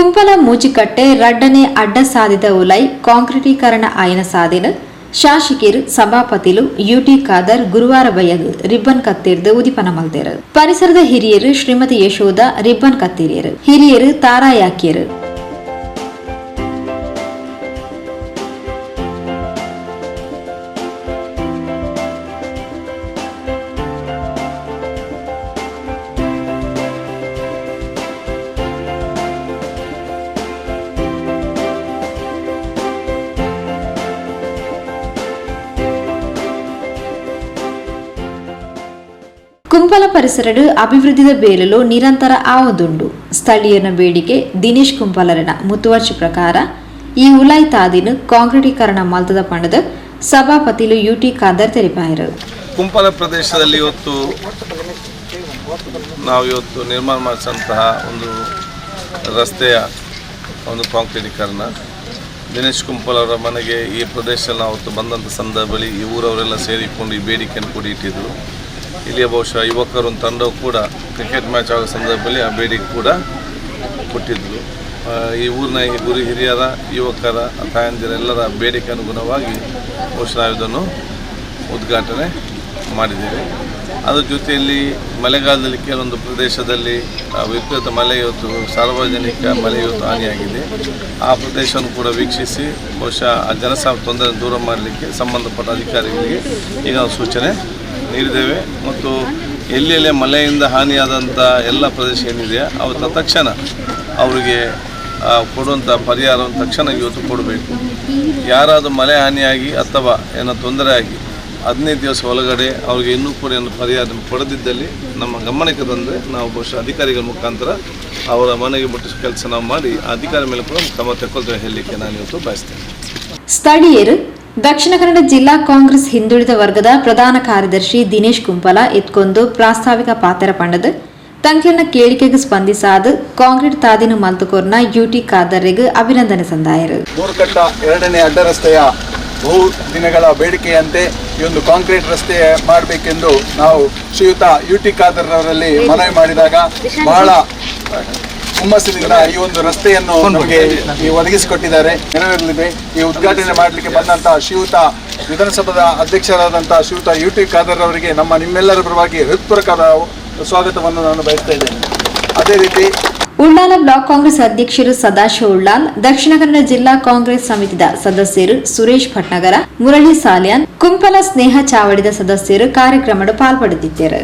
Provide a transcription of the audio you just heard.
ಕುಂಪಲ ಮೂಜಿಕಟ್ಟೆ ರಡ್ಡನೆ ಅಡ್ಡ ಸಾಧಿದ ಉಲೈ ಕಾಂಕ್ರೀಟೀಕರಣ ಆಯನ ಸಾಧಿನ ಶಾಸಕರು ಸಭಾಪತಿಲು ಯುಟಿ ಖಾದರ್ ಗುರುವಾರ ಬಯಗ್ ರಿಬ್ಬನ್ ಕತ್ತಿರ್ದು ಉದಿಪನ ಮಲ್ದೇರು. ಪರಿಸರದ ಹಿರಿಯರು ಶ್ರೀಮತಿ ಯಶೋಧ ರಿಬ್ಬನ್ ಕತ್ತಿರಿಯರು, ಹಿರಿಯರು ತಾರಾಯಾಕಿಯರು. ಕುಂಪಲ ಪರಿಸರಡು ಅಭಿವೃದ್ಧಿದ ಬೇಲಲು ನಿರಂತರ ಆವದುಂಡು. ಸ್ಥಳೀಯನ ಬೇಡಿಕೆ ದಿನೇಶ್ ಕುಂಪಲರನ ಮುತುವರ್ಜಿ ಪ್ರಕಾರ ಈ ಉಲಾಯಿ ತಾದಿನ ಕಾಂಕ್ರೀಟೀಕರಣ ಮಲ್ತದ ಪಂಡದ ಸಭಾಪತಿಲು ಯುಟಿ ಖಾದರ್ ತೆರಿಪಾಯರು. ಕುಂಪಲ ಪ್ರದೇಶದಲ್ಲಿ ನಾವು ನಿರ್ಮಾಣ ಮಾಡಿದಂತಹ ಒಂದು ರಸ್ತೆಯ ಒಂದು ಕಾಂಕ್ರೀಟೀಕರಣ ದಿನೇಶ್ ಕುಂಪಲ್ ಅವರ ಮನೆಗೆ ಈ ಪ್ರದೇಶದಲ್ಲಿ ನಾವು ಬಂದಂಥ ಸಂದರ್ಭದಲ್ಲಿ ಈ ಊರವರೆಲ್ಲ ಸೇರಿಕೊಂಡು ಈ ಬೇಡಿಕೆಯನ್ನು ಕೂಡ ಇಟ್ಟಿದ್ದರು. ಇಲ್ಲಿಯ ಬಹುಶಃ ಯುವಕರು ಒಂದು ತಂಡವು ಕೂಡ ಕ್ರಿಕೆಟ್ ಮ್ಯಾಚ್ ಆಗೋ ಸಂದರ್ಭದಲ್ಲಿ ಆ ಬೇಡಿಕೆ ಕೂಡ ಕೊಟ್ಟಿದ್ದರು. ಈ ಊರಿನ ಗುರು ಹಿರಿಯರ ಯುವಕರ ತಾಯಂದಿರೆಲ್ಲರ ಬೇಡಿಕೆ ಅನುಗುಣವಾಗಿ ಬಹುಶಃ ನಾವು ಇದನ್ನು ಉದ್ಘಾಟನೆ ಮಾಡಿದ್ದೇವೆ. ಅದರ ಜೊತೆಯಲ್ಲಿ ಮಳೆಗಾಲದಲ್ಲಿ ಕೆಲವೊಂದು ಪ್ರದೇಶದಲ್ಲಿ ವಿಪರೀತ ಮಳೆ ಸಾರ್ವಜನಿಕ ಮಳೆ ಹಾನಿಯಾಗಿದೆ. ಆ ಪ್ರದೇಶವನ್ನು ಕೂಡ ವೀಕ್ಷಿಸಿ ಬಹುಶಃ ಆ ಜನಸಾಮಾನ್ಯ ತೊಂದರೆ ದೂರ ಮಾಡಲಿಕ್ಕೆ ಸಂಬಂಧಪಟ್ಟ ಅಧಿಕಾರಿಗಳಿಗೆ ಈಗ ನಾವು ಸೂಚನೆ ನೀಡಿದ್ದೇವೆ. ಮತ್ತು ಎಲ್ಲೆಲ್ಲೇ ಮಳೆಯಿಂದ ಹಾನಿಯಾದಂಥ ಎಲ್ಲ ಪ್ರದೇಶ ಏನಿದೆ ಅವು ತಕ್ಷಣ ಅವರಿಗೆ ಕೊಡುವಂಥ ಪರಿಹಾರವನ್ನು ತಕ್ಷಣ ಇವತ್ತು ಕೊಡಬೇಕು. ಯಾರಾದರೂ ಮಳೆ ಹಾನಿಯಾಗಿ ಅಥವಾ ಏನೋ ತೊಂದರೆ ಆಗಿ 15 ದಿವಸ ಒಳಗಡೆ ಅವರಿಗೆ ಇನ್ನೂ ಕೂಡ ಏನು ಪರಿಹಾರ ಕೊಡದಿದ್ದಲ್ಲಿ ನಮ್ಮ ಗಮನಕ್ಕೆ ತಂದರೆ ನಾವು ಬಹುಶಃ ಅಧಿಕಾರಿಗಳ ಮುಖಾಂತರ ಅವರ ಮನೆಗೆ ಮುಟ್ಟಿಸೋ ಕೆಲಸ ನಾವು ಮಾಡಿ ಅಧಿಕಾರಿ ಮೇಲೆ ಕೂಡ ಕ್ರಮ ತೆಗೆದುಕೊಳ್ತೇವೆ ಹೇಳಲಿಕ್ಕೆ ನಾನು ಇವತ್ತು ಬಯಸ್ತೇನೆ. ಸ್ಥಳೀಯರು ದಕ್ಷಿಣ ಕನ್ನಡ ಜಿಲ್ಲಾ ಕಾಂಗ್ರೆಸ್ ಹಿಂದುಳಿದ ವರ್ಗದ ಪ್ರಧಾನ ಕಾರ್ಯದರ್ಶಿ ದಿನೇಶ್ ಕುಂಪಲ ಎತ್ಕೊಂದು ಪ್ರಾಸ್ತಾವಿಕ ಪಾತ್ರ ಪಂಡದ ತಂಕೆನ ಕೇಳಿಕೆಗೆ ಸ್ಪಂದಿಸಾದ ಕಾಂಕ್ರೀಟ್ ತಾದಿನ ಮಲ್ತುಕೋರ್ನ ಯುಟಿ ಖಾದರ್ಗೆ ಅಭಿನಂದನೆ ಸಂದಾಯರು. ಮೂರುಕಟ್ಟ ಎರಡನೇ ಅಡ್ಡ ರಸ್ತೆಯ ಬಹು ದಿನಗಳ ಬೇಡಿಕೆಯಂತೆ ಈ ಒಂದು ಕಾಂಕ್ರೀಟ್ ರಸ್ತೆ ಮಾಡಬೇಕೆಂದು ನಾವು ಶ್ರೀಯುತ ಯುಟಿ ಖಾದರ್ ಅವರಲ್ಲಿ ಮನವಿ ಮಾಡಿದಾಗ ಬಹಳ ಹುಮ್ಮಸ್ಸಿನಿಂದ ಈ ಒಂದು ರಸ್ತೆಯನ್ನು ನಮಗೆ ಒದಗಿಸಿಕೊಟ್ಟಿದ್ದಾರೆ. ನೆರವೇರಲಿದೆ. ಈ ಉದ್ಘಾಟನೆ ಮಾಡಲಿಕ್ಕೆ ಬಂದಂತಹ ಶ್ರೀಯುತ ವಿಧಾನಸಭಾ ಅಧ್ಯಕ್ಷರಾದಂತಹ ಶ್ರೀಯುತ ಯುಟಿ ಖಾದರ್ ಅವರಿಗೆ ನಿಮ್ಮೆಲ್ಲರ ಪರವಾಗಿ ಹೃತ್ಪೂರ್ವಕ ಸ್ವಾಗತವನ್ನು ನಾನು ಬಯಸ್ತಾ ಇದ್ದೇನೆ. ಅದೇ ರೀತಿ ಉಳ್ಳಾಲ ಬ್ಲಾಕ್ ಕಾಂಗ್ರೆಸ್ ಅಧ್ಯಕ್ಷರು ಸದಾಶಿವ ಉಳ್ಳಾಲ್, ದಕ್ಷಿಣ ಕನ್ನಡ ಜಿಲ್ಲಾ ಕಾಂಗ್ರೆಸ್ ಸಮಿತಿದ ಸದಸ್ಯರು ಸುರೇಶ್ ಭಟ್ನಗರ, ಮುರಳಿ ಸಾಲ್ಯಾನ್, ಕುಂಪಲ ಸ್ನೇಹ ಚಾವಡಿದ ಸದಸ್ಯರು ಕಾರ್ಯಕ್ರಮದ ಪಾಲ್ಪಡುತ್ತಿದ್ದರು.